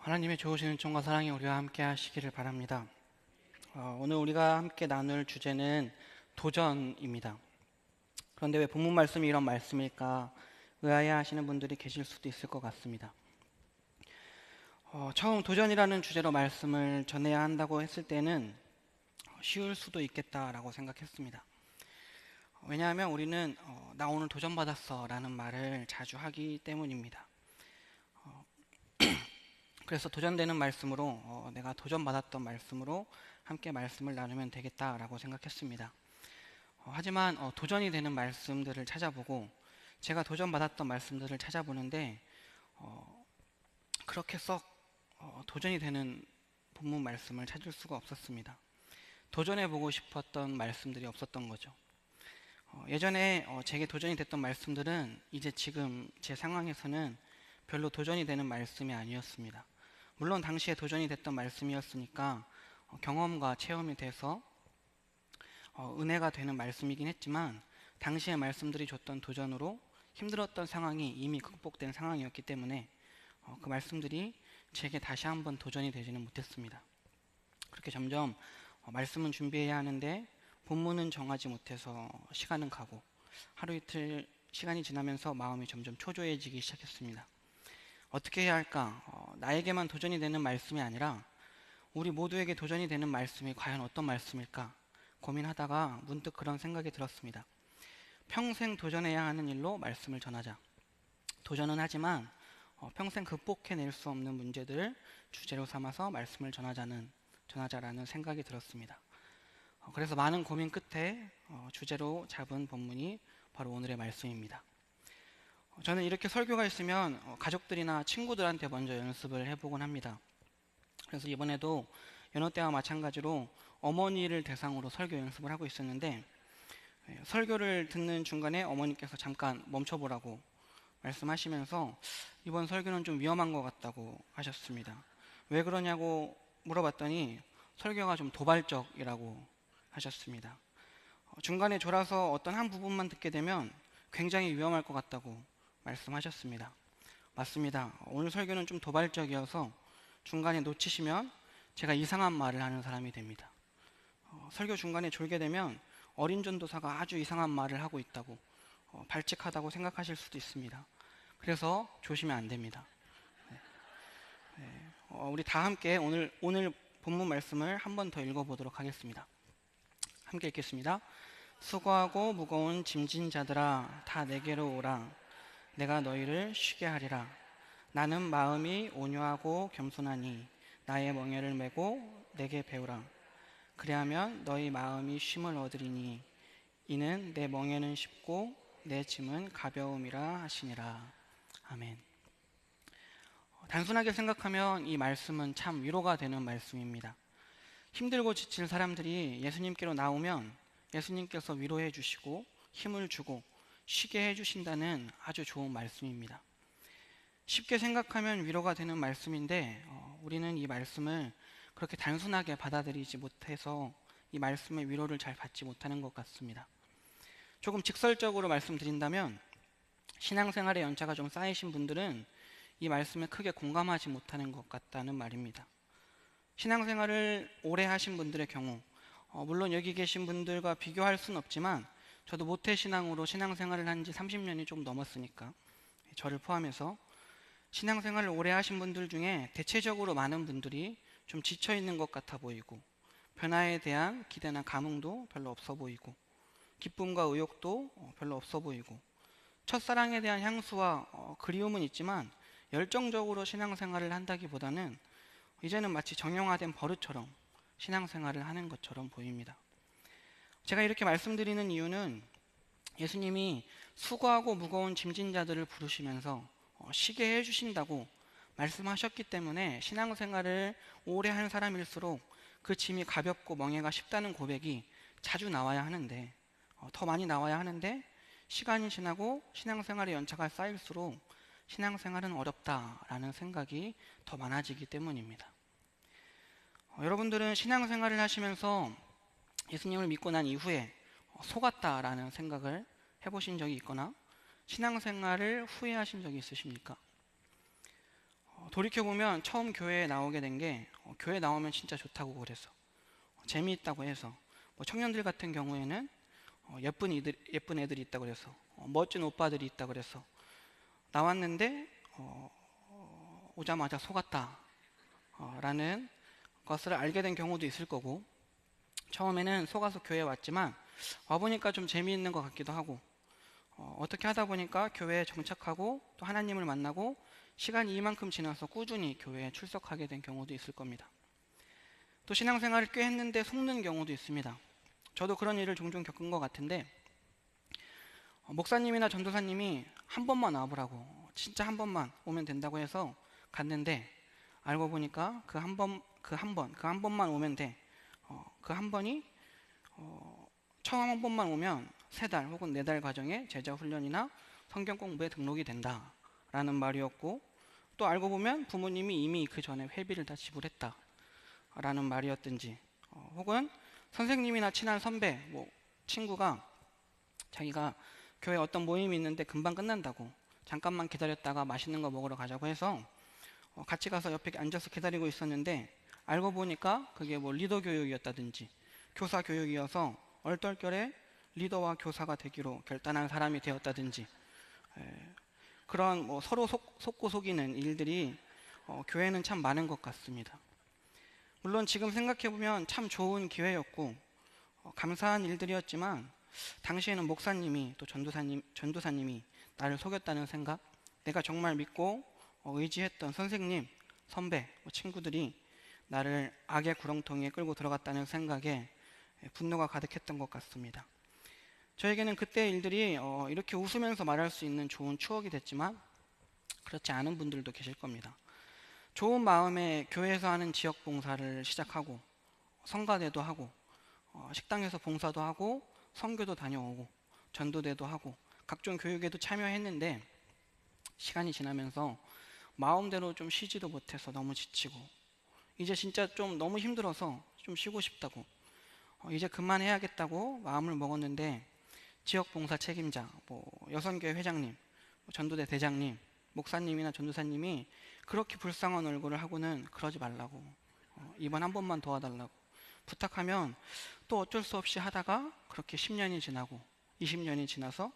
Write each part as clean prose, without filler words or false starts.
하나님의 좋으신 은총과 사랑이 우리와 함께 하시기를 바랍니다. 오늘 우리가 함께 나눌 주제는 도전입니다. 그런데 왜 본문 말씀이 이런 말씀일까 의아해 하시는 분들이 계실 수도 있을 것 같습니다. 처음 도전이라는 주제로 말씀을 전해야 한다고 했을 때는 쉬울 수도 있겠다라고 생각했습니다. 왜냐하면 우리는 나 오늘 도전받았어 라는 말을 자주 하기 때문입니다. 그래서 도전되는 말씀으로 내가 도전받았던 말씀으로 함께 말씀을 나누면 되겠다라고 생각했습니다. 하지만 도전이 되는 말씀들을 찾아보고 제가 도전받았던 말씀들을 찾아보는데 그렇게 썩 도전이 되는 본문 말씀을 찾을 수가 없었습니다. 도전해보고 싶었던 말씀들이 없었던 거죠. 예전에 제게 도전이 됐던 말씀들은 이제 지금 제 상황에서는 별로 도전이 되는 말씀이 아니었습니다. 물론 당시에 도전이 됐던 말씀이었으니까 경험과 체험이 돼서 은혜가 되는 말씀이긴 했지만 당시의 말씀들이 줬던 도전으로 힘들었던 상황이 이미 극복된 상황이었기 때문에 그 말씀들이 제게 다시 한번 도전이 되지는 못했습니다. 그렇게 점점 말씀은 준비해야 하는데 본문은 정하지 못해서 시간은 가고 하루 이틀 시간이 지나면서 마음이 점점 초조해지기 시작했습니다. 어떻게 해야 할까? 나에게만 도전이 되는 말씀이 아니라 우리 모두에게 도전이 되는 말씀이 과연 어떤 말씀일까? 고민하다가 문득 그런 생각이 들었습니다. 평생 도전해야 하는 일로 말씀을 전하자. 도전은 하지만 평생 극복해낼 수 없는 문제들을 주제로 삼아서 말씀을 전하자라는 생각이 들었습니다. 그래서 많은 고민 끝에 주제로 잡은 본문이 바로 오늘의 말씀입니다. 저는 이렇게 설교가 있으면 가족들이나 친구들한테 먼저 연습을 해보곤 합니다. 그래서 이번에도 여느 때와 마찬가지로 어머니를 대상으로 설교 연습을 하고 있었는데 설교를 듣는 중간에 어머니께서 잠깐 멈춰보라고 말씀하시면서 이번 설교는 좀 위험한 것 같다고 하셨습니다. 왜 그러냐고 물어봤더니 설교가 좀 도발적이라고 하셨습니다. 중간에 졸아서 어떤 한 부분만 듣게 되면 굉장히 위험할 것 같다고 말씀하셨습니다. 맞습니다. 오늘 설교는 좀 도발적이어서 중간에 놓치시면 제가 이상한 말을 하는 사람이 됩니다. 설교 중간에 졸게 되면 어린 전도사가 아주 이상한 말을 하고 있다고 발칙하다고 생각하실 수도 있습니다. 그래서 조심히 안 됩니다. 우리 다 함께 오늘 본문 말씀을 한 번 더 읽어보도록 하겠습니다. 함께 읽겠습니다. 수고하고 무거운 짐진 자들아 다 내게로 오라. 내가 너희를 쉬게 하리라. 나는 마음이 온유하고 겸손하니 나의 멍에를 메고 내게 배우라. 그리하면 너희 마음이 쉼을 얻으리니 이는 내 멍에는 쉽고 내 짐은 가벼움이라 하시니라. 아멘. 단순하게 생각하면 이 말씀은 참 위로가 되는 말씀입니다. 힘들고 지칠 사람들이 예수님께로 나오면 예수님께서 위로해 주시고 힘을 주고 쉬게 해주신다는 아주 좋은 말씀입니다. 쉽게 생각하면 위로가 되는 말씀인데 우리는 이 말씀을 그렇게 단순하게 받아들이지 못해서 이 말씀의 위로를 잘 받지 못하는 것 같습니다. 조금 직설적으로 말씀드린다면 신앙생활의 연차가 좀 쌓이신 분들은 이 말씀에 크게 공감하지 못하는 것 같다는 말입니다. 신앙생활을 오래 하신 분들의 경우 물론 여기 계신 분들과 비교할 수는 없지만 저도 모태신앙으로 신앙생활을 한 지 30년이 좀 넘었으니까 저를 포함해서 신앙생활을 오래 하신 분들 중에 대체적으로 많은 분들이 좀 지쳐있는 것 같아 보이고 변화에 대한 기대나 감흥도 별로 없어 보이고 기쁨과 의욕도 별로 없어 보이고 첫사랑에 대한 향수와 그리움은 있지만 열정적으로 신앙생활을 한다기보다는 이제는 마치 정형화된 버릇처럼 신앙생활을 하는 것처럼 보입니다. 제가 이렇게 말씀드리는 이유는 예수님이 수고하고 무거운 짐진 자들을 부르시면서 쉬게 해주신다고 말씀하셨기 때문에 신앙생활을 오래 한 사람일수록 그 짐이 가볍고 멍에가 쉽다는 고백이 자주 나와야 하는데 더 많이 나와야 하는데 시간이 지나고 신앙생활의 연차가 쌓일수록 신앙생활은 어렵다라는 생각이 더 많아지기 때문입니다. 여러분들은 신앙생활을 하시면서 예수님을 믿고 난 이후에 속았다라는 생각을 해보신 적이 있거나 신앙생활을 후회하신 적이 있으십니까? 돌이켜보면 처음 교회에 나오게 된 게 교회 나오면 진짜 좋다고 그래서 재미있다고 해서 뭐 청년들 같은 경우에는 예쁜 애들이 있다고 그래서 멋진 오빠들이 있다고 그래서 나왔는데 오자마자 속았다 라는 것을 알게 된 경우도 있을 거고, 처음에는 속아서 교회에 왔지만 와보니까 좀 재미있는 것 같기도 하고, 어떻게 하다 보니까 교회에 정착하고 또 하나님을 만나고 시간이 이만큼 지나서 꾸준히 교회에 출석하게 된 경우도 있을 겁니다. 또 신앙생활을 꽤 했는데 속는 경우도 있습니다. 저도 그런 일을 종종 겪은 것 같은데, 목사님이나 전도사님이 한 번만 와보라고, 진짜 한 번만 오면 된다고 해서 갔는데 알고 보니까 그 한 번만 오면 돼. 그 한 번이 처음 한 번만 오면 3달 혹은 4달 과정의 제자 훈련이나 성경 공부에 등록이 된다 라는 말이었고, 또 알고 보면 부모님이 이미 그 전에 회비를 다 지불했다 라는 말이었든지, 혹은 선생님이나 친한 선배, 뭐 친구가 자기가 교회 어떤 모임이 있는데 금방 끝난다고 잠깐만 기다렸다가 맛있는 거 먹으러 가자고 해서 같이 가서 옆에 앉아서 기다리고 있었는데 알고 보니까 그게 뭐 리더 교육이었다든지 교사 교육이어서 얼떨결에 리더와 교사가 되기로 결단한 사람이 되었다든지, 그런 뭐 서로 속고 속이는 일들이 교회는 참 많은 것 같습니다. 물론 지금 생각해보면 참 좋은 기회였고 감사한 일들이었지만, 당시에는 목사님이 또 전도사님이 나를 속였다는 생각, 내가 정말 믿고 의지했던 선생님, 선배, 친구들이 나를 악의 구렁텅이에 끌고 들어갔다는 생각에 분노가 가득했던 것 같습니다. 저에게는 그때의 일들이 이렇게 웃으면서 말할 수 있는 좋은 추억이 됐지만 그렇지 않은 분들도 계실 겁니다. 좋은 마음에 교회에서 하는 지역 봉사를 시작하고 성가대도 하고 식당에서 봉사도 하고 선교도 다녀오고 전도대도 하고 각종 교육에도 참여했는데, 시간이 지나면서 마음대로 좀 쉬지도 못해서 너무 지치고 이제 진짜 좀 너무 힘들어서 좀 쉬고 싶다고 이제 그만해야겠다고 마음을 먹었는데, 지역 봉사 책임자, 뭐 여선교회 회장님, 전도대 대장님, 목사님이나 전도사님이 그렇게 불쌍한 얼굴을 하고는 그러지 말라고, 이번 한 번만 도와달라고 부탁하면 또 어쩔 수 없이 하다가 그렇게 10년이 지나고 20년이 지나서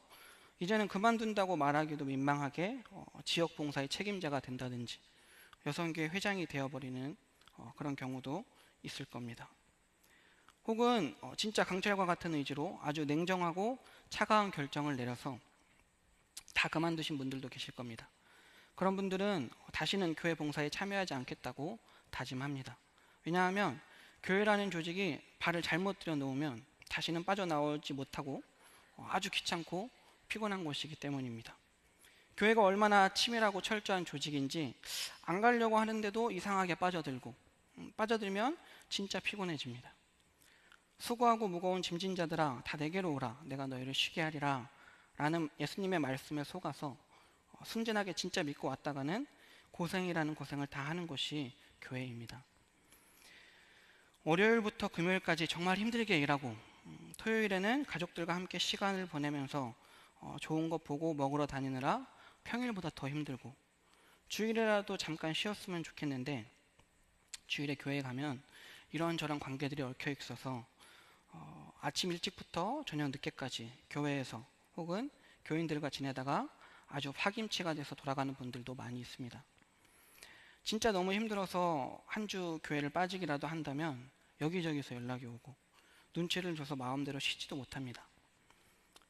이제는 그만둔다고 말하기도 민망하게 지역 봉사의 책임자가 된다든지 여성교회 회장이 되어버리는 그런 경우도 있을 겁니다. 혹은 진짜 강철과 같은 의지로 아주 냉정하고 차가운 결정을 내려서 다 그만두신 분들도 계실 겁니다. 그런 분들은 다시는 교회 봉사에 참여하지 않겠다고 다짐합니다. 왜냐하면 교회라는 조직이 발을 잘못 들여놓으면 다시는 빠져나오지 못하고 아주 귀찮고 피곤한 곳이기 때문입니다. 교회가 얼마나 치밀하고 철저한 조직인지 안 가려고 하는데도 이상하게 빠져들고, 빠져들면 진짜 피곤해집니다. 수고하고 무거운 짐진 자들아 다 내게로 오라, 내가 너희를 쉬게 하리라 라는 예수님의 말씀에 속아서 순진하게 진짜 믿고 왔다가는 고생이라는 고생을 다 하는 것이 교회입니다. 월요일부터 금요일까지 정말 힘들게 일하고 토요일에는 가족들과 함께 시간을 보내면서 좋은 거 보고 먹으러 다니느라 평일보다 더 힘들고, 주일이라도 잠깐 쉬었으면 좋겠는데 주일에 교회에 가면 이런저런 관계들이 얽혀 있어서 아침 일찍부터 저녁 늦게까지 교회에서 혹은 교인들과 지내다가 아주 파김치가 돼서 돌아가는 분들도 많이 있습니다. 진짜 너무 힘들어서 한 주 교회를 빠지기라도 한다면 여기저기서 연락이 오고 눈치를 줘서 마음대로 쉬지도 못합니다.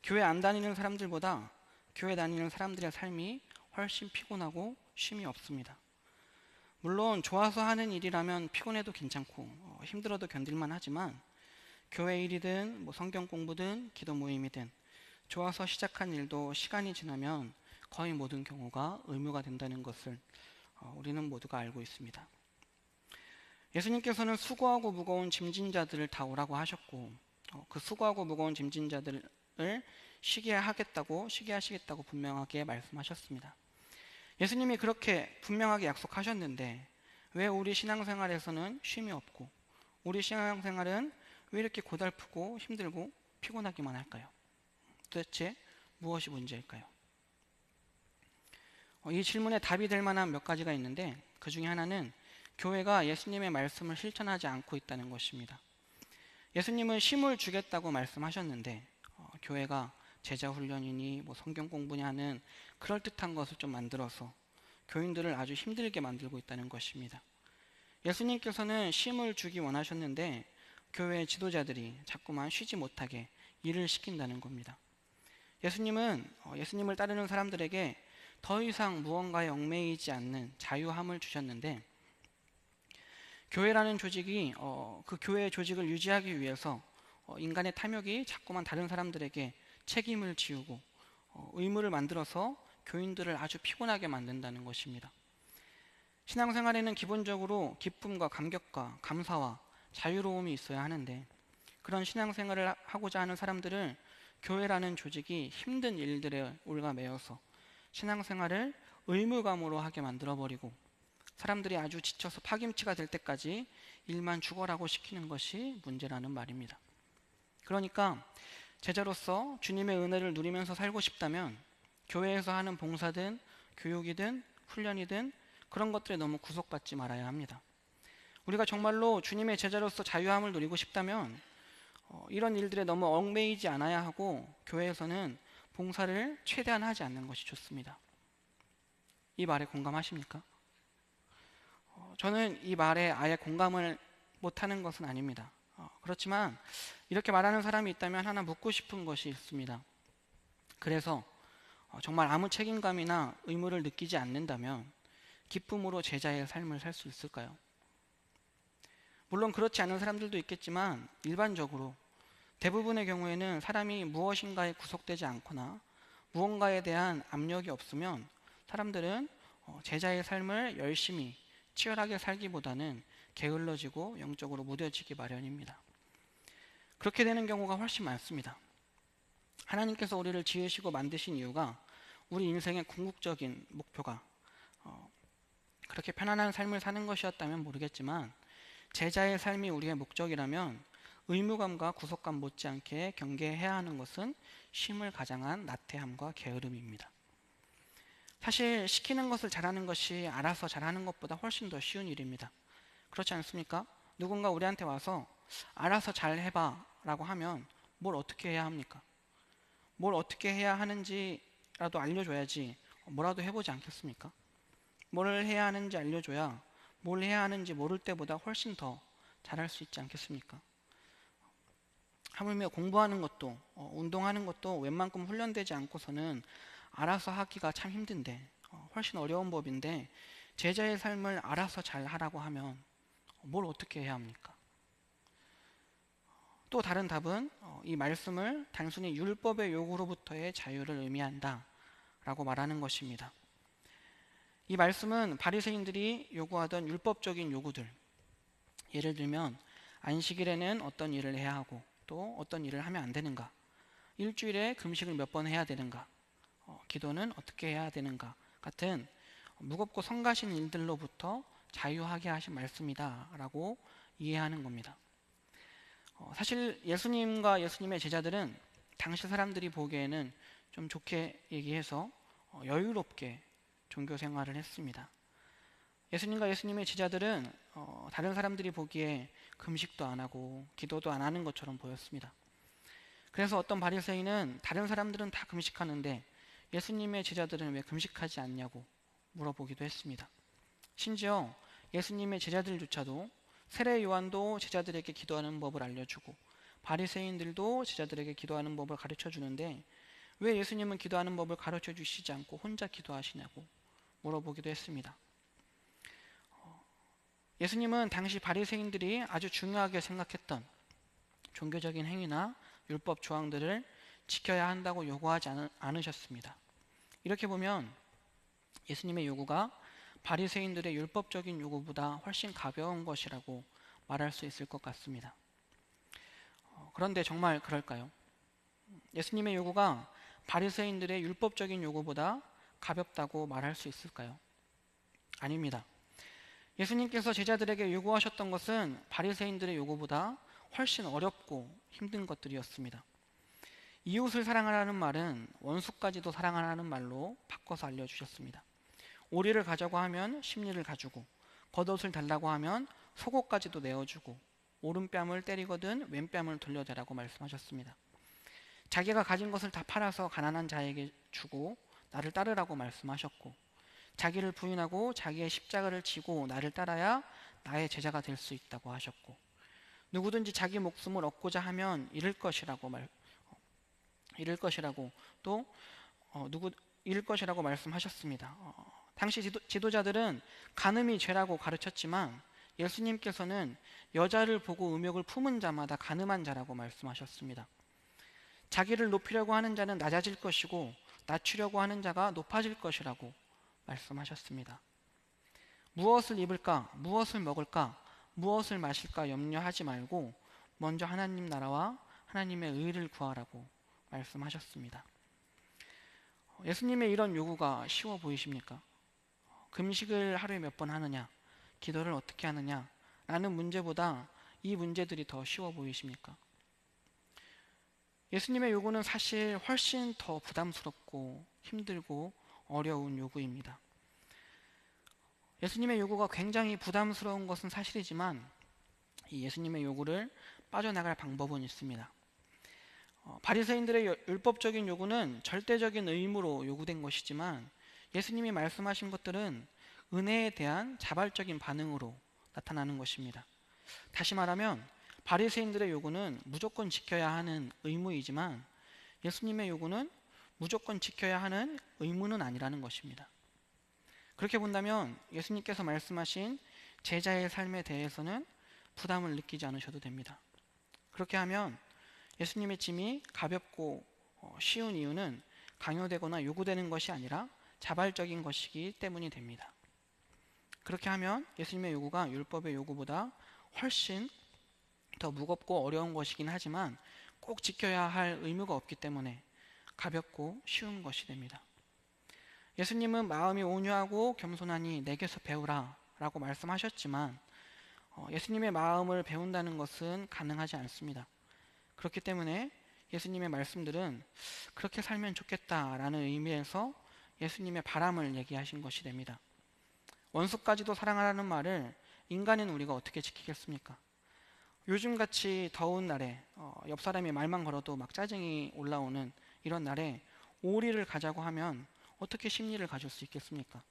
교회 안 다니는 사람들보다 교회 다니는 사람들의 삶이 훨씬 피곤하고 쉼이 없습니다. 물론 좋아서 하는 일이라면 피곤해도 괜찮고 힘들어도 견딜만 하지만, 교회 일이든 뭐 성경 공부든 기도 모임이든 좋아서 시작한 일도 시간이 지나면 거의 모든 경우가 의무가 된다는 것을 우리는 모두가 알고 있습니다. 예수님께서는 수고하고 무거운 짐진 자들을 다 오라고 하셨고 그 수고하고 무거운 짐진 자들을 쉬게 하시겠다고 분명하게 말씀하셨습니다. 예수님이 그렇게 분명하게 약속하셨는데 왜 우리 신앙생활에서는 쉼이 없고 우리 신앙생활은 왜 이렇게 고달프고 힘들고 피곤하기만 할까요? 도대체 무엇이 문제일까요? 이 질문에 답이 될 만한 몇 가지가 있는데 그 중에 하나는 교회가 예수님의 말씀을 실천하지 않고 있다는 것입니다. 예수님은 쉼을 주겠다고 말씀하셨는데 교회가 제자 훈련이니 뭐 성경 공부니 하는 그럴듯한 것을 좀 만들어서 교인들을 아주 힘들게 만들고 있다는 것입니다. 예수님께서는 쉼을 주기 원하셨는데 교회 지도자들이 자꾸만 쉬지 못하게 일을 시킨다는 겁니다. 예수님은 예수님을 따르는 사람들에게 더 이상 무언가에 얽매이지 않는 자유함을 주셨는데 교회라는 조직이 그 교회의 조직을 유지하기 위해서 인간의 탐욕이 자꾸만 다른 사람들에게 책임을 지우고 의무를 만들어서 교인들을 아주 피곤하게 만든다는 것입니다. 신앙생활에는 기본적으로 기쁨과 감격과 감사와 자유로움이 있어야 하는데 그런 신앙생활을 하고자 하는 사람들을 교회라는 조직이 힘든 일들에 올가매어서 신앙생활을 의무감으로 하게 만들어버리고 사람들이 아주 지쳐서 파김치가 될 때까지 일만 죽어라고 시키는 것이 문제라는 말입니다. 그러니까 제자로서 주님의 은혜를 누리면서 살고 싶다면 교회에서 하는 봉사든 교육이든 훈련이든 그런 것들에 너무 구속받지 말아야 합니다. 우리가 정말로 주님의 제자로서 자유함을 누리고 싶다면 이런 일들에 너무 얽매이지 않아야 하고 교회에서는 봉사를 최대한 하지 않는 것이 좋습니다. 이 말에 공감하십니까? 저는 이 말에 아예 공감을 못하는 것은 아닙니다. 그렇지만 이렇게 말하는 사람이 있다면 하나 묻고 싶은 것이 있습니다. 그래서 정말 아무 책임감이나 의무를 느끼지 않는다면 기쁨으로 제자의 삶을 살 수 있을까요? 물론 그렇지 않은 사람들도 있겠지만 일반적으로 대부분의 경우에는 사람이 무엇인가에 구속되지 않거나 무언가에 대한 압력이 없으면 사람들은 제자의 삶을 열심히 치열하게 살기보다는 게을러지고 영적으로 무뎌지기 마련입니다. 그렇게 되는 경우가 훨씬 많습니다. 하나님께서 우리를 지으시고 만드신 이유가 우리 인생의 궁극적인 목표가 그렇게 편안한 삶을 사는 것이었다면 모르겠지만 제자의 삶이 우리의 목적이라면 의무감과 구속감 못지않게 경계해야 하는 것은 쉼을 가장한 나태함과 게으름입니다. 사실 시키는 것을 잘하는 것이 알아서 잘하는 것보다 훨씬 더 쉬운 일입니다. 그렇지 않습니까? 누군가 우리한테 와서 알아서 잘 해봐 라고 하면 뭘 어떻게 해야 합니까? 뭘 어떻게 해야 하는지라도 알려줘야지 뭐라도 해보지 않겠습니까? 뭘 해야 하는지 알려줘야 뭘 해야 하는지 모를 때보다 훨씬 더 잘할 수 있지 않겠습니까? 하물며 공부하는 것도 운동하는 것도 웬만큼 훈련되지 않고서는 알아서 하기가 참 힘든데 훨씬 어려운 법인데 제자의 삶을 알아서 잘 하라고 하면 뭘 어떻게 해야 합니까? 또 다른 답은 이 말씀을 단순히 율법의 요구로부터의 자유를 의미한다 라고 말하는 것입니다. 이 말씀은 바리새인들이 요구하던 율법적인 요구들, 예를 들면 안식일에는 어떤 일을 해야 하고 또 어떤 일을 하면 안 되는가, 일주일에 금식을 몇 번 해야 되는가, 기도는 어떻게 해야 되는가 같은 무겁고 성가신 일들로부터 자유하게 하신 말씀이다 라고 이해하는 겁니다. 사실 예수님과 예수님의 제자들은 당시 사람들이 보기에는 좀 좋게 얘기해서 여유롭게 종교 생활을 했습니다. 예수님과 예수님의 제자들은 다른 사람들이 보기에 금식도 안 하고 기도도 안 하는 것처럼 보였습니다. 그래서 어떤 바리새인은 다른 사람들은 다 금식하는데 예수님의 제자들은 왜 금식하지 않냐고 물어보기도 했습니다. 심지어 예수님의 제자들조차도 세례 요한도 제자들에게 기도하는 법을 알려주고 바리새인들도 제자들에게 기도하는 법을 가르쳐 주는데 왜 예수님은 기도하는 법을 가르쳐 주시지 않고 혼자 기도하시냐고 물어보기도 했습니다. 예수님은 당시 바리새인들이 아주 중요하게 생각했던 종교적인 행위나 율법 조항들을 지켜야 한다고 요구하지 않으셨습니다. 이렇게 보면 예수님의 요구가 바리새인들의 율법적인 요구보다 훨씬 가벼운 것이라고 말할 수 있을 것 같습니다. 그런데 정말 그럴까요? 예수님의 요구가 바리새인들의 율법적인 요구보다 가볍다고 말할 수 있을까요? 아닙니다. 예수님께서 제자들에게 요구하셨던 것은 바리새인들의 요구보다 훨씬 어렵고 힘든 것들이었습니다. 이웃을 사랑하라는 말은 원수까지도 사랑하라는 말로 바꿔서 알려주셨습니다. 오리를 가자고 하면 심리를 가주고, 겉옷을 달라고 하면 속옷까지도 내어주고, 오른뺨을 때리거든 왼뺨을 돌려대라고 말씀하셨습니다. 자기가 가진 것을 다 팔아서 가난한 자에게 주고 나를 따르라고 말씀하셨고, 자기를 부인하고 자기의 십자가를 지고 나를 따라야 나의 제자가 될 수 있다고 하셨고, 누구든지 자기 목숨을 얻고자 하면 잃을 것이라고 또 잃을 것이라고 말씀하셨습니다. 당시 지도자들은 간음이 죄라고 가르쳤지만 예수님께서는 여자를 보고 음욕을 품은 자마다 간음한 자라고 말씀하셨습니다. 자기를 높이려고 하는 자는 낮아질 것이고 낮추려고 하는 자가 높아질 것이라고 말씀하셨습니다. 무엇을 입을까, 무엇을 먹을까, 무엇을 마실까 염려하지 말고 먼저 하나님 나라와 하나님의 의를 구하라고 말씀하셨습니다. 예수님의 이런 요구가 쉬워 보이십니까? 금식을 하루에 몇 번 하느냐, 기도를 어떻게 하느냐 라는 문제보다 이 문제들이 더 쉬워 보이십니까? 예수님의 요구는 사실 훨씬 더 부담스럽고 힘들고 어려운 요구입니다. 예수님의 요구가 굉장히 부담스러운 것은 사실이지만 이 예수님의 요구를 빠져나갈 방법은 있습니다. 바리새인들의 율법적인 요구는 절대적인 의무로 요구된 것이지만 예수님이 말씀하신 것들은 은혜에 대한 자발적인 반응으로 나타나는 것입니다. 다시 말하면 바리새인들의 요구는 무조건 지켜야 하는 의무이지만 예수님의 요구는 무조건 지켜야 하는 의무는 아니라는 것입니다. 그렇게 본다면 예수님께서 말씀하신 제자의 삶에 대해서는 부담을 느끼지 않으셔도 됩니다. 그렇게 하면 예수님의 짐이 가볍고 쉬운 이유는 강요되거나 요구되는 것이 아니라 자발적인 것이기 때문이 됩니다. 그렇게 하면 예수님의 요구가 율법의 요구보다 훨씬 더 무겁고 어려운 것이긴 하지만 꼭 지켜야 할 의무가 없기 때문에 가볍고 쉬운 것이 됩니다. 예수님은 마음이 온유하고 겸손하니 내게서 배우라 라고 말씀하셨지만 예수님의 마음을 배운다는 것은 가능하지 않습니다. 그렇기 때문에 예수님의 말씀들은 그렇게 살면 좋겠다라는 의미에서 예수님의 바람을 얘기하신 것이 됩니다. 원수까지도 사랑하라는 말을 인간인 우리가 어떻게 지키겠습니까? 요즘같이 더운 날에 옆 사람이 말만 걸어도 막 짜증이 올라오는 이런 날에 오리를 가자고 하면 어떻게 심리를 가질 수 있겠습니까?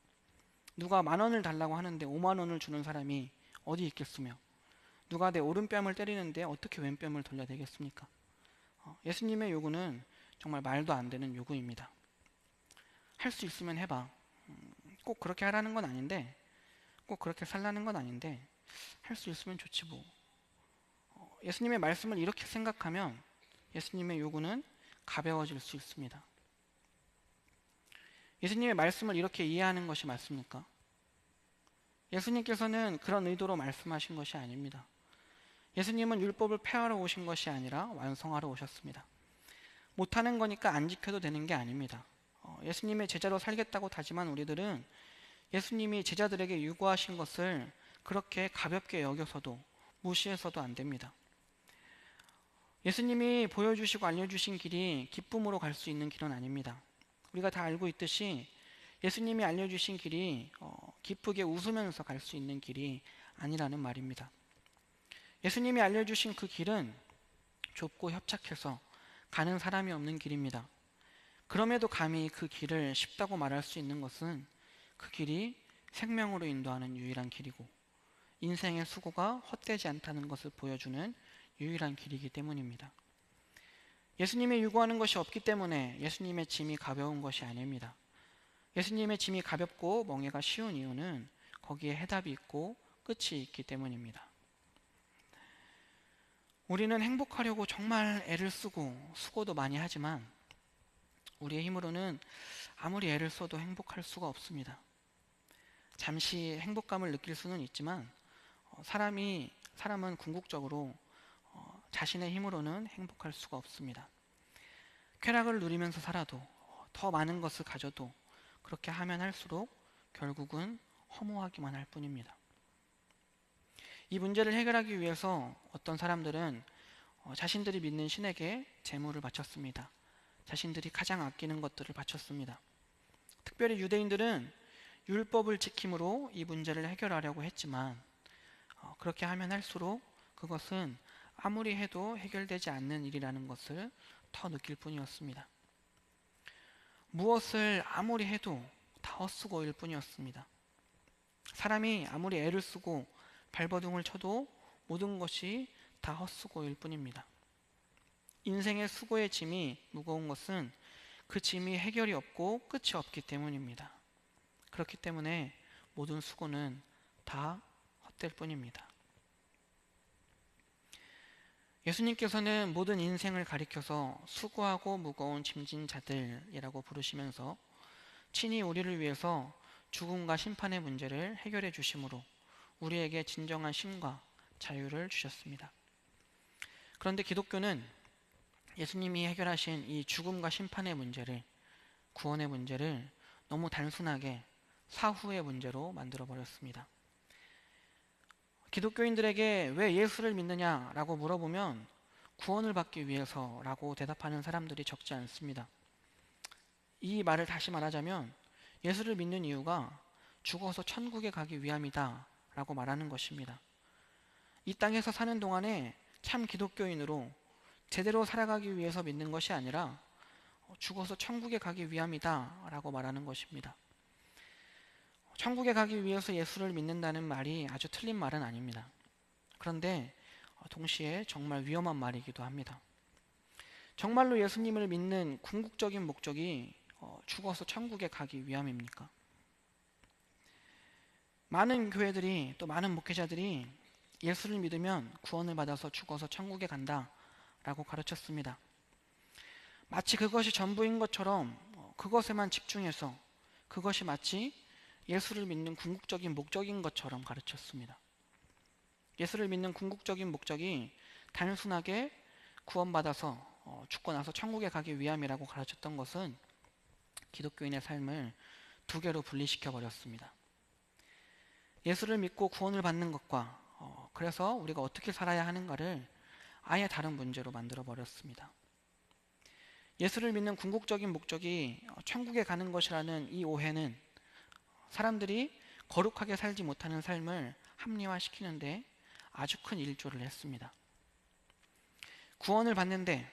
누가 10,000원을 달라고 하는데 50,000원을 주는 사람이 어디 있겠으며, 누가 내 오른뺨을 때리는데 어떻게 왼뺨을 돌려대겠습니까? 예수님의 요구는 정말 말도 안 되는 요구입니다. 할 수 있으면 해봐. 꼭 그렇게 하라는 건 아닌데, 꼭 그렇게 살라는 건 아닌데 할 수 있으면 좋지 뭐. 예수님의 말씀을 이렇게 생각하면 예수님의 요구는 가벼워질 수 있습니다. 예수님의 말씀을 이렇게 이해하는 것이 맞습니까? 예수님께서는 그런 의도로 말씀하신 것이 아닙니다. 예수님은 율법을 폐하러 오신 것이 아니라 완성하러 오셨습니다. 못하는 거니까 안 지켜도 되는 게 아닙니다. 예수님의 제자로 살겠다고 다짐한 우리들은 예수님이 제자들에게 요구하신 것을 그렇게 가볍게 여겨서도 무시해서도 안 됩니다. 예수님이 보여주시고 알려주신 길이 기쁨으로 갈 수 있는 길은 아닙니다. 우리가 다 알고 있듯이 예수님이 알려주신 길이 기쁘게 웃으면서 갈 수 있는 길이 아니라는 말입니다. 예수님이 알려주신 그 길은 좁고 협착해서 가는 사람이 없는 길입니다. 그럼에도 감히 그 길을 쉽다고 말할 수 있는 것은 그 길이 생명으로 인도하는 유일한 길이고 인생의 수고가 헛되지 않다는 것을 보여주는 유일한 길이기 때문입니다. 예수님이 요구하는 것이 없기 때문에 예수님의 짐이 가벼운 것이 아닙니다. 예수님의 짐이 가볍고 멍에가 쉬운 이유는 거기에 해답이 있고 끝이 있기 때문입니다. 우리는 행복하려고 정말 애를 쓰고 수고도 많이 하지만 우리의 힘으로는 아무리 애를 써도 행복할 수가 없습니다. 잠시 행복감을 느낄 수는 있지만 사람은 궁극적으로 자신의 힘으로는 행복할 수가 없습니다. 쾌락을 누리면서 살아도 더 많은 것을 가져도 그렇게 하면 할수록 결국은 허무하기만 할 뿐입니다. 이 문제를 해결하기 위해서 어떤 사람들은 자신들이 믿는 신에게 제물을 바쳤습니다. 자신들이 가장 아끼는 것들을 바쳤습니다. 특별히 유대인들은 율법을 지킴으로 이 문제를 해결하려고 했지만 그렇게 하면 할수록 그것은 아무리 해도 해결되지 않는 일이라는 것을 더 느낄 뿐이었습니다. 무엇을 아무리 해도 다 헛수고일 뿐이었습니다. 사람이 아무리 애를 쓰고 발버둥을 쳐도 모든 것이 다 헛수고일 뿐입니다. 인생의 수고의 짐이 무거운 것은 그 짐이 해결이 없고 끝이 없기 때문입니다. 그렇기 때문에 모든 수고는 다 헛될 뿐입니다. 예수님께서는 모든 인생을 가리켜서 수고하고 무거운 짐진 자들이라고 부르시면서 친히 우리를 위해서 죽음과 심판의 문제를 해결해 주심으로 우리에게 진정한 쉼과 자유를 주셨습니다. 그런데 기독교는 예수님이 해결하신 이 죽음과 심판의 문제를, 구원의 문제를 너무 단순하게 사후의 문제로 만들어 버렸습니다. 기독교인들에게 왜 예수를 믿느냐라고 물어보면 구원을 받기 위해서라고 대답하는 사람들이 적지 않습니다. 이 말을 다시 말하자면 예수를 믿는 이유가 죽어서 천국에 가기 위함이다 라고 말하는 것입니다. 이 땅에서 사는 동안에 참 기독교인으로 제대로 살아가기 위해서 믿는 것이 아니라 죽어서 천국에 가기 위함이다 라고 말하는 것입니다. 천국에 가기 위해서 예수를 믿는다는 말이 아주 틀린 말은 아닙니다. 그런데 동시에 정말 위험한 말이기도 합니다. 정말로 예수님을 믿는 궁극적인 목적이 죽어서 천국에 가기 위함입니까? 많은 교회들이 또 많은 목회자들이 예수를 믿으면 구원을 받아서 죽어서 천국에 간다 라고 가르쳤습니다. 마치 그것이 전부인 것처럼 그것에만 집중해서 그것이 마치 예수를 믿는 궁극적인 목적인 것처럼 가르쳤습니다. 예수를 믿는 궁극적인 목적이 단순하게 구원받아서 죽고 나서 천국에 가기 위함이라고 가르쳤던 것은 기독교인의 삶을 두 개로 분리시켜 버렸습니다. 예수를 믿고 구원을 받는 것과 그래서 우리가 어떻게 살아야 하는가를 아예 다른 문제로 만들어 버렸습니다. 예수를 믿는 궁극적인 목적이 천국에 가는 것이라는 이 오해는 사람들이 거룩하게 살지 못하는 삶을 합리화시키는데 아주 큰 일조를 했습니다. 구원을 받는데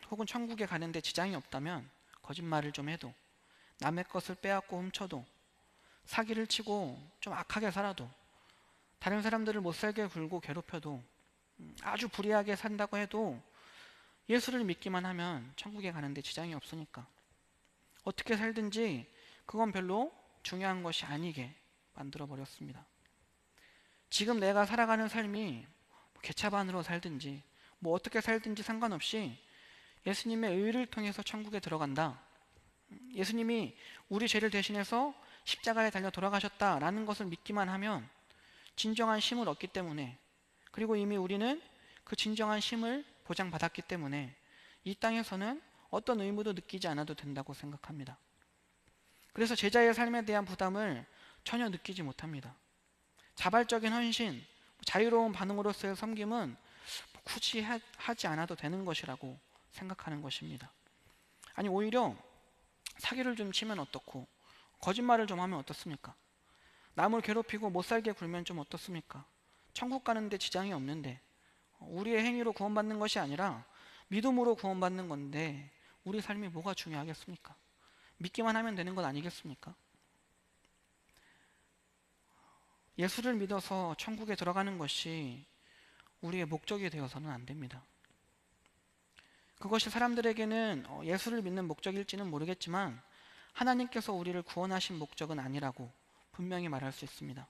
혹은 천국에 가는데 지장이 없다면 거짓말을 좀 해도, 남의 것을 빼앗고 훔쳐도, 사기를 치고 좀 악하게 살아도, 다른 사람들을 못살게 굴고 괴롭혀도, 아주 불의하게 산다고 해도 예수를 믿기만 하면 천국에 가는데 지장이 없으니까 어떻게 살든지 그건 별로 중요한 것이 아니게 만들어 버렸습니다. 지금 내가 살아가는 삶이 개차반으로 살든지 어떻게 살든지 상관없이 예수님의 의를 통해서 천국에 들어간다, 예수님이 우리 죄를 대신해서 십자가에 달려 돌아가셨다라는 것을 믿기만 하면 진정한 쉼을 얻기 때문에, 그리고 이미 우리는 그 진정한 쉼을 보장받았기 때문에 이 땅에서는 어떤 의무도 느끼지 않아도 된다고 생각합니다. 그래서 제자의 삶에 대한 부담을 전혀 느끼지 못합니다. 자발적인 헌신, 자유로운 반응으로서의 섬김은 굳이 하지 않아도 되는 것이라고 생각하는 것입니다. 아니, 오히려 사기를 좀 치면 어떻고, 거짓말을 좀 하면 어떻습니까? 남을 괴롭히고 못살게 굴면 좀 어떻습니까? 천국 가는데 지장이 없는데, 우리의 행위로 구원받는 것이 아니라 믿음으로 구원받는 건데 우리 삶이 뭐가 중요하겠습니까? 믿기만 하면 되는 것 아니겠습니까? 예수를 믿어서 천국에 들어가는 것이 우리의 목적이 되어서는 안 됩니다. 그것이 사람들에게는 예수를 믿는 목적일지는 모르겠지만 하나님께서 우리를 구원하신 목적은 아니라고 분명히 말할 수 있습니다.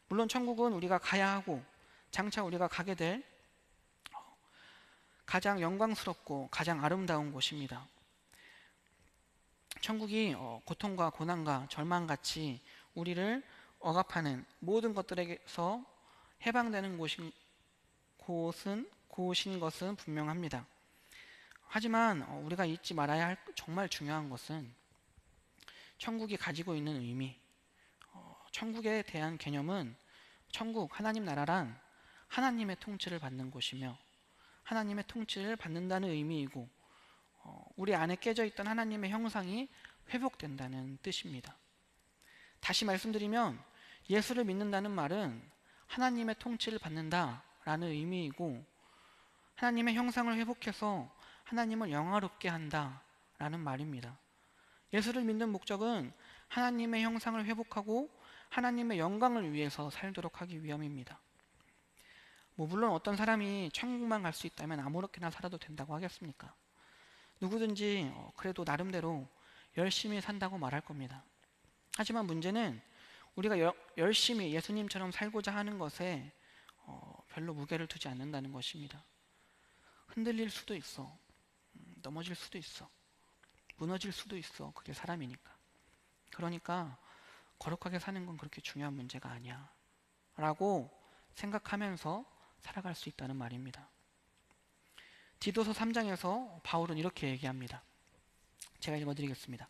물론 천국은 우리가 가야 하고 장차 우리가 가게 될 가장 영광스럽고 가장 아름다운 곳입니다. 천국이 고통과 고난과 절망같이 우리를 억압하는 모든 것들에게서 해방되는 곳인 것은 분명합니다. 하지만 우리가 잊지 말아야 할 정말 중요한 것은 천국이 가지고 있는 의미, 천국에 대한 개념은 천국, 하나님 나라란 하나님의 통치를 받는 곳이며 하나님의 통치를 받는다는 의미이고 우리 안에 깨져 있던 하나님의 형상이 회복된다는 뜻입니다. 다시 말씀드리면 예수를 믿는다는 말은 하나님의 통치를 받는다라는 의미이고, 하나님의 형상을 회복해서 하나님을 영화롭게 한다라는 말입니다. 예수를 믿는 목적은 하나님의 형상을 회복하고 하나님의 영광을 위해서 살도록 하기 위함입니다. 물론 어떤 사람이 천국만 갈 수 있다면 아무렇게나 살아도 된다고 하겠습니까? 누구든지 그래도 나름대로 열심히 산다고 말할 겁니다. 하지만 문제는 우리가 열심히 예수님처럼 살고자 하는 것에 별로 무게를 두지 않는다는 것입니다. 흔들릴 수도 있어. 넘어질 수도 있어. 무너질 수도 있어. 그게 사람이니까. 그러니까 거룩하게 사는 건 그렇게 중요한 문제가 아니야 라고 생각하면서 살아갈 수 있다는 말입니다. 디도서 3장에서 바울은 이렇게 얘기합니다. 제가 읽어드리겠습니다.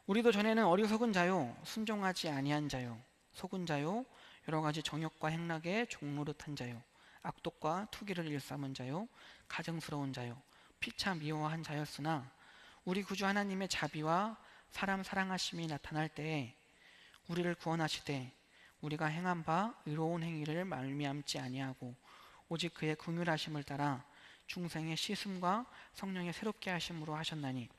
우리도 전에는 어리석은 자요, 순종하지 아니한 자요, 속은 자요, 여러 가지 정욕과 행락에 종노릇한 자요, 악독과 투기를 일삼은 자요, 가증스러운 자요, 피차 미워한 자였으나 우리 구주 하나님의 자비와 사람 사랑하심이 나타날 때에 우리를 구원하시되 우리가 행한 바 의로운 행위를 말미암지 아니하고 오직 그의 긍휼하심을 따라 중생의 씻음과 성령의 새롭게 하심으로 하셨나니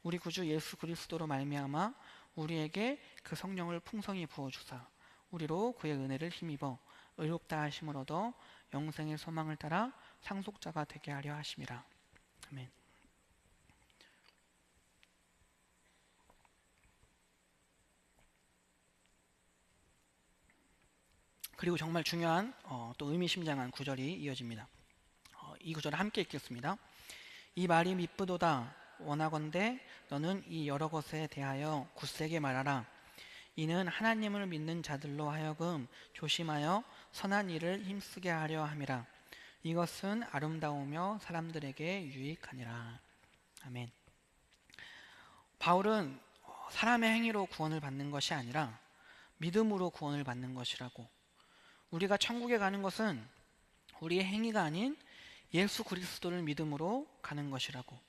우리 구주 예수 그리스도로 말미암아 우리에게 그 성령을 풍성히 부어주사 우리로 그의 은혜를 힘입어 의롭다 하심을 얻어 영생의 소망을 따라 상속자가 되게 하려 하심이라. 아멘. 그리고 정말 중요한 또 의미심장한 구절이 이어집니다. 이 구절을 함께 읽겠습니다. 이 말이 미쁘도다. 원하건대 너는 이 여러 것에 대하여 굳세게 말하라. 이는 하나님을 믿는 자들로 하여금 조심하여 선한 일을 힘쓰게 하려 함이라. 이것은 아름다우며 사람들에게 유익하니라. 아멘. 바울은 사람의 행위로 구원을 받는 것이 아니라 믿음으로 구원을 받는 것이라고, 우리가 천국에 가는 것은 우리의 행위가 아닌 예수 그리스도를 믿음으로 가는 것이라고,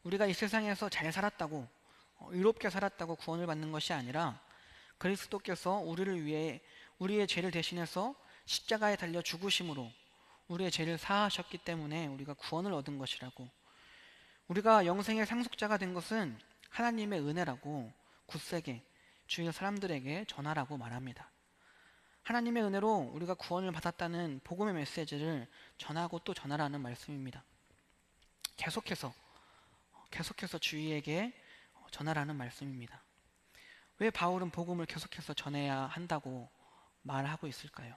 우리가 이 세상에서 잘 살았다고 의롭게 살았다고 구원을 받는 것이 아니라 그리스도께서 우리를 위해 우리의 죄를 대신해서 십자가에 달려 죽으심으로 우리의 죄를 사하셨기 때문에 우리가 구원을 얻은 것이라고, 우리가 영생의 상속자가 된 것은 하나님의 은혜라고 굳세게 주위 사람들에게 전하라고 말합니다. 하나님의 은혜로 우리가 구원을 받았다는 복음의 메시지를 전하고 또 전하라는 말씀입니다. 계속해서 주위에게 전하라는 말씀입니다. 왜 바울은 복음을 계속해서 전해야 한다고 말하고 있을까요?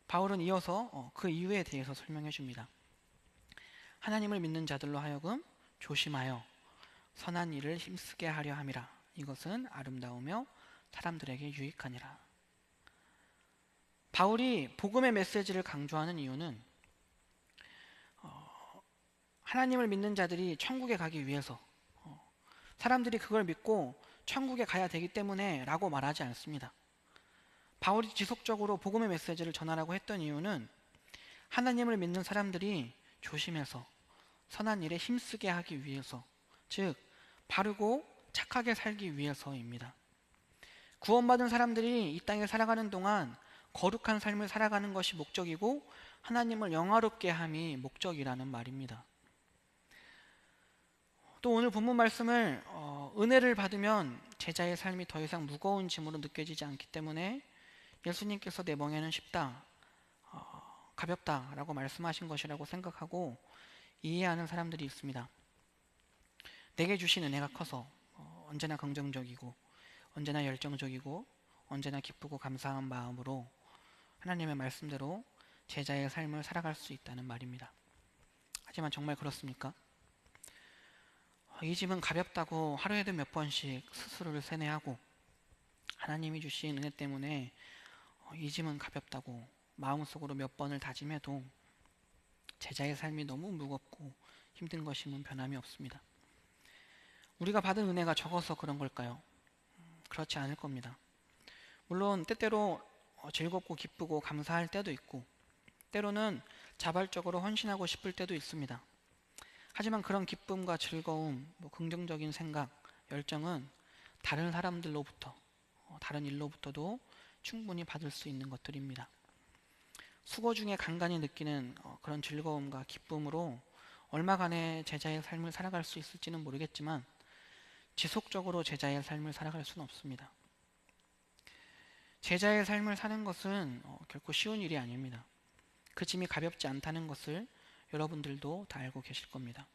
바울은 이어서 그 이유에 대해서 설명해 줍니다. 하나님을 믿는 자들로 하여금 조심하여 선한 일을 힘쓰게 하려 함이라. 이것은 아름다우며 사람들에게 유익하니라. 바울이 복음의 메시지를 강조하는 이유는 하나님을 믿는 자들이 천국에 가기 위해서, 사람들이 그걸 믿고 천국에 가야 되기 때문에 라고 말하지 않습니다. 바울이 지속적으로 복음의 메시지를 전하라고 했던 이유는 하나님을 믿는 사람들이 조심해서 선한 일에 힘쓰게 하기 위해서, 즉 바르고 착하게 살기 위해서입니다. 구원받은 사람들이 이 땅에 살아가는 동안 거룩한 삶을 살아가는 것이 목적이고 하나님을 영화롭게 함이 목적이라는 말입니다. 또 오늘 본문 말씀을 은혜를 받으면 제자의 삶이 더 이상 무거운 짐으로 느껴지지 않기 때문에 예수님께서 내 멍에는 쉽다, 가볍다라고 말씀하신 것이라고 생각하고 이해하는 사람들이 있습니다. 내게 주신 은혜가 커서 언제나 긍정적이고 언제나 열정적이고 언제나 기쁘고 감사한 마음으로 하나님의 말씀대로 제자의 삶을 살아갈 수 있다는 말입니다. 하지만 정말 그렇습니까? 이 짐은 가볍다고 하루에도 몇 번씩 스스로를 세뇌하고 하나님이 주신 은혜 때문에 이 짐은 가볍다고 마음속으로 몇 번을 다짐해도 제자의 삶이 너무 무겁고 힘든 것임은 변함이 없습니다. 우리가 받은 은혜가 적어서 그런 걸까요? 그렇지 않을 겁니다. 물론 때때로 즐겁고 기쁘고 감사할 때도 있고 때로는 자발적으로 헌신하고 싶을 때도 있습니다. 하지만 그런 기쁨과 즐거움, 긍정적인 생각, 열정은 다른 사람들로부터, 다른 일로부터도 충분히 받을 수 있는 것들입니다. 수고 중에 간간히 느끼는 그런 즐거움과 기쁨으로 얼마간의 제자의 삶을 살아갈 수 있을지는 모르겠지만 지속적으로 제자의 삶을 살아갈 수는 없습니다. 제자의 삶을 사는 것은 결코 쉬운 일이 아닙니다. 그 짐이 가볍지 않다는 것을 여러분들도 다 알고 계실 겁니다.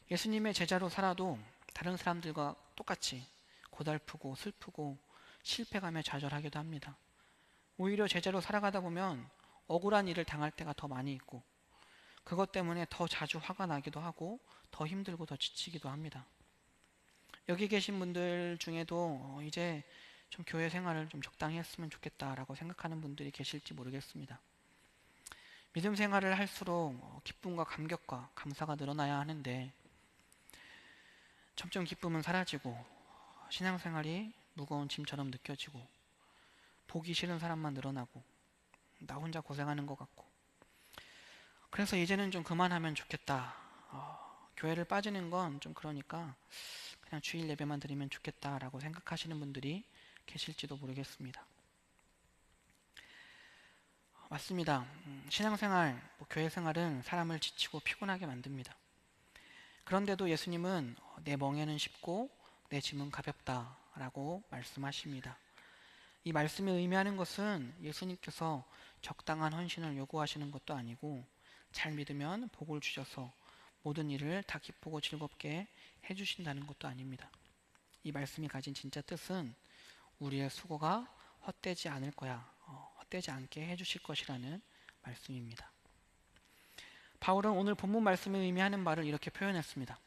예수님의 제자로 살아도 다른 사람들과 똑같이 고달프고 슬프고 실패감에 좌절하기도 합니다. 오히려 제자로 살아가다 보면 억울한 일을 당할 때가 더 많이 있고 그것 때문에 더 자주 화가 나기도 하고 더 힘들고 더 지치기도 합니다. 여기 계신 분들 중에도 이제 좀 교회 생활을 좀 적당히 했으면 좋겠다라고 생각하는 분들이 계실지 모르겠습니다. 믿음 생활을 할수록 기쁨과 감격과 감사가 늘어나야 하는데 점점 기쁨은 사라지고 신앙생활이 무거운 짐처럼 느껴지고 보기 싫은 사람만 늘어나고 나 혼자 고생하는 것 같고 그래서 이제는 좀 그만하면 좋겠다. 교회를 빠지는 건 좀 그러니까 그냥 주일 예배만 드리면 좋겠다라고 생각하시는 분들이 계실지도 모르겠습니다. 맞습니다. 신앙생활, 교회 생활은 사람을 지치고 피곤하게 만듭니다. 그런데도 예수님은 내 멍에는 쉽고 내 짐은 가볍다라고 말씀하십니다. 이 말씀이 의미하는 것은 예수님께서 적당한 헌신을 요구하시는 것도 아니고 잘 믿으면 복을 주셔서 모든 일을 다 기쁘고 즐겁게 해주신다는 것도 아닙니다. 이 말씀이 가진 진짜 뜻은 우리의 수고가 헛되지 않을 거야, 헛되지 않게 해주실 것이라는 말씀입니다. 바울은 오늘 본문 말씀이 의미하는 말을 이렇게 표현했습니다.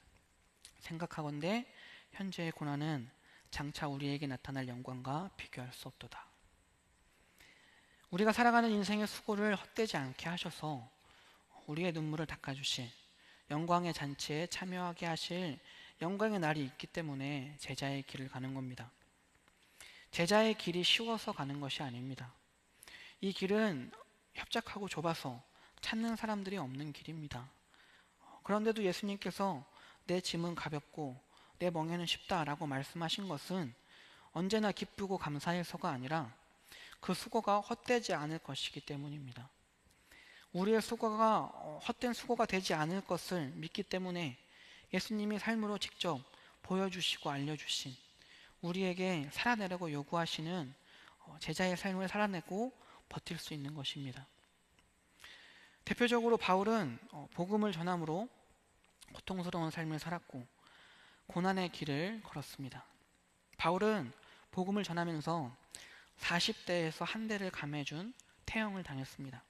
생각하건대 현재의 고난은 장차 우리에게 나타날 영광과 비교할 수 없도다. 우리가 살아가는 인생의 수고를 헛되지 않게 하셔서 우리의 눈물을 닦아주실 영광의 잔치에 참여하게 하실 영광의 날이 있기 때문에 제자의 길을 가는 겁니다. 제자의 길이 쉬워서 가는 것이 아닙니다. 이 길은 협착하고 좁아서 찾는 사람들이 없는 길입니다. 그런데도 예수님께서 내 짐은 가볍고 내 멍에는 쉽다라고 말씀하신 것은 언제나 기쁘고 감사해서가 아니라 그 수고가 헛되지 않을 것이기 때문입니다. 우리의 수고가 헛된 수고가 되지 않을 것을 믿기 때문에 예수님이 삶으로 직접 보여주시고 알려주신 우리에게 살아내라고 요구하시는 제자의 삶을 살아내고 버틸 수 있는 것입니다. 대표적으로 바울은 복음을 전함으로 고통스러운 삶을 살았고 고난의 길을 걸었습니다. 바울은 복음을 전하면서 40대에서 한 대를 감해준 태형을 당했습니다.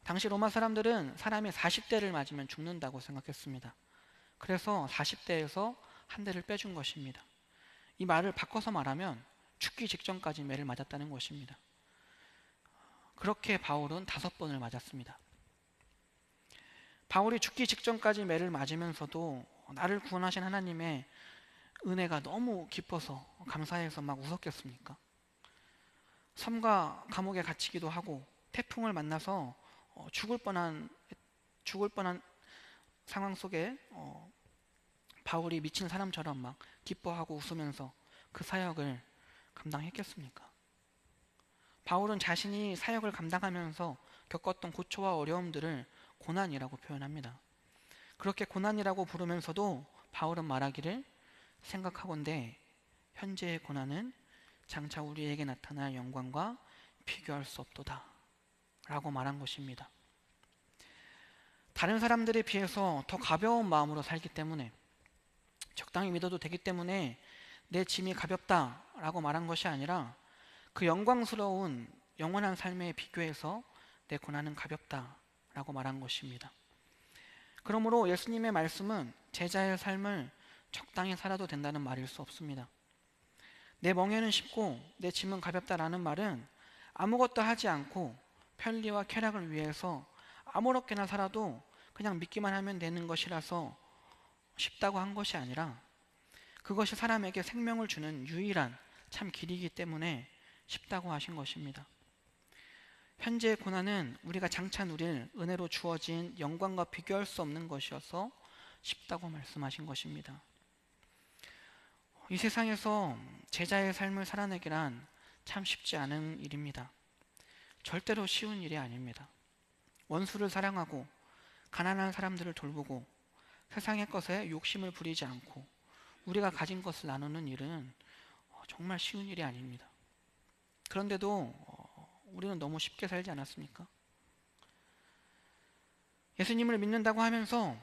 당시 로마 사람들은 사람이 40대를 맞으면 죽는다고 생각했습니다. 그래서 40대에서 한 대를 빼준 것입니다. 이 말을 바꿔서 말하면 죽기 직전까지 매를 맞았다는 것입니다. 그렇게 바울은 5번을 맞았습니다. 바울이 죽기 직전까지 매를 맞으면서도 나를 구원하신 하나님의 은혜가 너무 기뻐서 감사해서 막 웃었겠습니까? 섬과 감옥에 갇히기도 하고 태풍을 만나서 죽을 뻔한 상황 속에 바울이 미친 사람처럼 막 기뻐하고 웃으면서 그 사역을 감당했겠습니까? 바울은 자신이 사역을 감당하면서 겪었던 고초와 어려움들을 고난이라고 표현합니다. 그렇게 고난이라고 부르면서도 바울은 말하기를 생각하건대 현재의 고난은 장차 우리에게 나타날 영광과 비교할 수 없도다 라고 말한 것입니다. 다른 사람들에 비해서 더 가벼운 마음으로 살기 때문에 적당히 믿어도 되기 때문에 내 짐이 가볍다 라고 말한 것이 아니라 그 영광스러운 영원한 삶에 비교해서 내 고난은 가볍다 라고 말한 것입니다. 그러므로 예수님의 말씀은 제자의 삶을 적당히 살아도 된다는 말일 수 없습니다. 내 멍에는 쉽고 내 짐은 가볍다라는 말은 아무것도 하지 않고 편리와 쾌락을 위해서 아무렇게나 살아도 그냥 믿기만 하면 되는 것이라서 쉽다고 한 것이 아니라 그것이 사람에게 생명을 주는 유일한 참 길이기 때문에 쉽다고 하신 것입니다. 현재의 고난은 우리가 장차 누릴 은혜로 주어진 영광과 비교할 수 없는 것이어서 쉽다고 말씀하신 것입니다. 이 세상에서 제자의 삶을 살아내기란 참 쉽지 않은 일입니다. 절대로 쉬운 일이 아닙니다. 원수를 사랑하고 가난한 사람들을 돌보고 세상의 것에 욕심을 부리지 않고 우리가 가진 것을 나누는 일은 정말 쉬운 일이 아닙니다. 그런데도 우리는 너무 쉽게 살지 않았습니까? 예수님을 믿는다고 하면서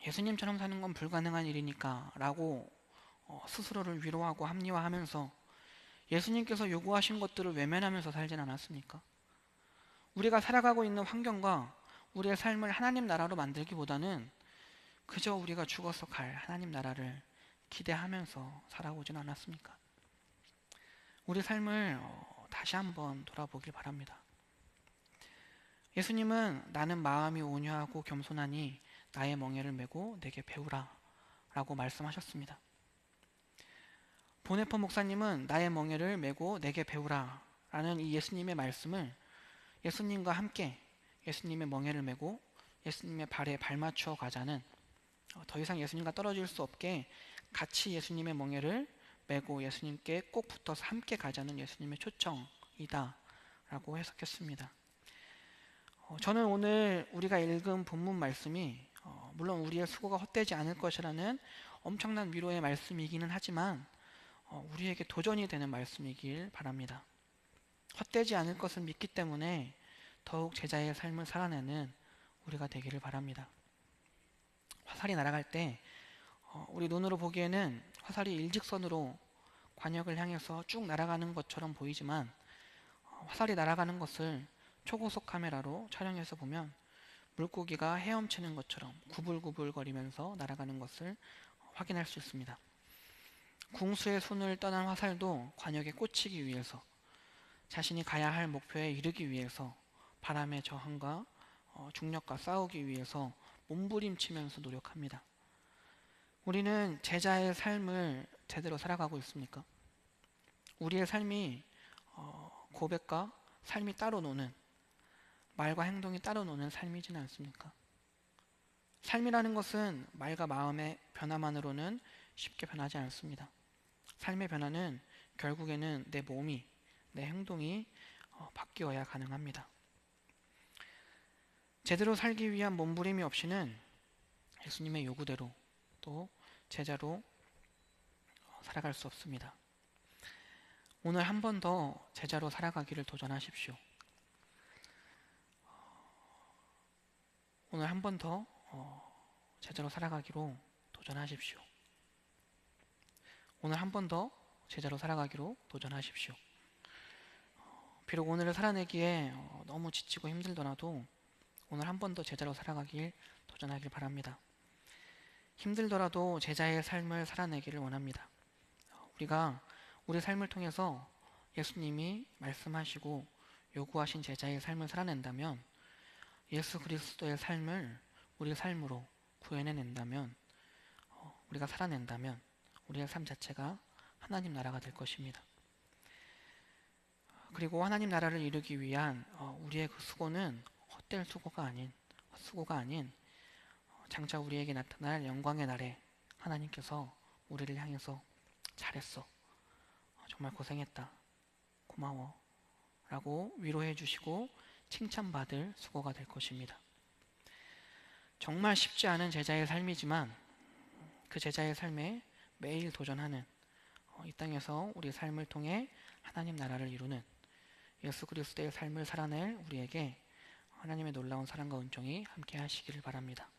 예수님처럼 사는 건 불가능한 일이니까 라고 스스로를 위로하고 합리화하면서 예수님께서 요구하신 것들을 외면하면서 살진 않았습니까? 우리가 살아가고 있는 환경과 우리의 삶을 하나님 나라로 만들기보다는 그저 우리가 죽어서 갈 하나님 나라를 기대하면서 살아오진 않았습니까? 우리 삶을 다시 한번 돌아보길 바랍니다. 예수님은 나는 마음이 온유하고 겸손하니 나의 멍에를 메고 내게 배우라 라고 말씀하셨습니다. 보네퍼 목사님은 나의 멍에를 메고 내게 배우라 라는 이 예수님의 말씀을 예수님과 함께 예수님의 멍에를 메고 예수님의 발에 발맞추어 가자는, 더 이상 예수님과 떨어질 수 없게 같이 예수님의 멍에를 메고 예수님께 꼭 붙어서 함께 가자는 예수님의 초청이다 라고 해석했습니다. 저는 오늘 우리가 읽은 본문 말씀이 물론 우리의 수고가 헛되지 않을 것이라는 엄청난 위로의 말씀이기는 하지만 우리에게 도전이 되는 말씀이길 바랍니다. 헛되지 않을 것을 믿기 때문에 더욱 제자의 삶을 살아내는 우리가 되기를 바랍니다. 화살이 날아갈 때 우리 눈으로 보기에는 화살이 일직선으로 관역을 향해서 쭉 날아가는 것처럼 보이지만 화살이 날아가는 것을 초고속 카메라로 촬영해서 보면 물고기가 헤엄치는 것처럼 구불구불거리면서 날아가는 것을 확인할 수 있습니다. 궁수의 손을 떠난 화살도 관역에 꽂히기 위해서, 자신이 가야 할 목표에 이르기 위해서 바람의 저항과 중력과 싸우기 위해서 몸부림치면서 노력합니다. 우리는 제자의 삶을 제대로 살아가고 있습니까? 우리의 삶이 고백과 삶이 따로 노는, 말과 행동이 따로 노는 삶이지는 않습니까? 삶이라는 것은 말과 마음의 변화만으로는 쉽게 변하지 않습니다. 삶의 변화는 결국에는 내 몸이, 내 행동이 바뀌어야 가능합니다. 제대로 살기 위한 몸부림이 없이는 예수님의 요구대로 또 제자로 살아갈 수 없습니다. 오늘 한 번 더 제자로 살아가기를 도전하십시오. 오늘 한 번 더 제자로 살아가기로 도전하십시오. 오늘 한 번 더 제자로 살아가기로 도전하십시오. 비록 오늘을 살아내기에 너무 지치고 힘들더라도 오늘 한 번 더 제자로 살아가길 도전하길 바랍니다. 힘들더라도 제자의 삶을 살아내기를 원합니다. 우리가 우리 삶을 통해서 예수님이 말씀하시고 요구하신 제자의 삶을 살아낸다면, 예수 그리스도의 삶을 우리 삶으로 구현해낸다면, 우리가 살아낸다면 우리의 삶 자체가 하나님 나라가 될 것입니다. 그리고 하나님 나라를 이루기 위한 우리의 그 수고는 헛될 수고가 아닌 장차 우리에게 나타날 영광의 날에 하나님께서 우리를 향해서 잘했어, 정말 고생했다, 고마워 라고 위로해 주시고 칭찬받을 수고가 될 것입니다. 정말 쉽지 않은 제자의 삶이지만 그 제자의 삶에 매일 도전하는, 이 땅에서 우리 삶을 통해 하나님 나라를 이루는 예수 그리스도의 삶을 살아낼 우리에게 하나님의 놀라운 사랑과 은총이 함께 하시기를 바랍니다.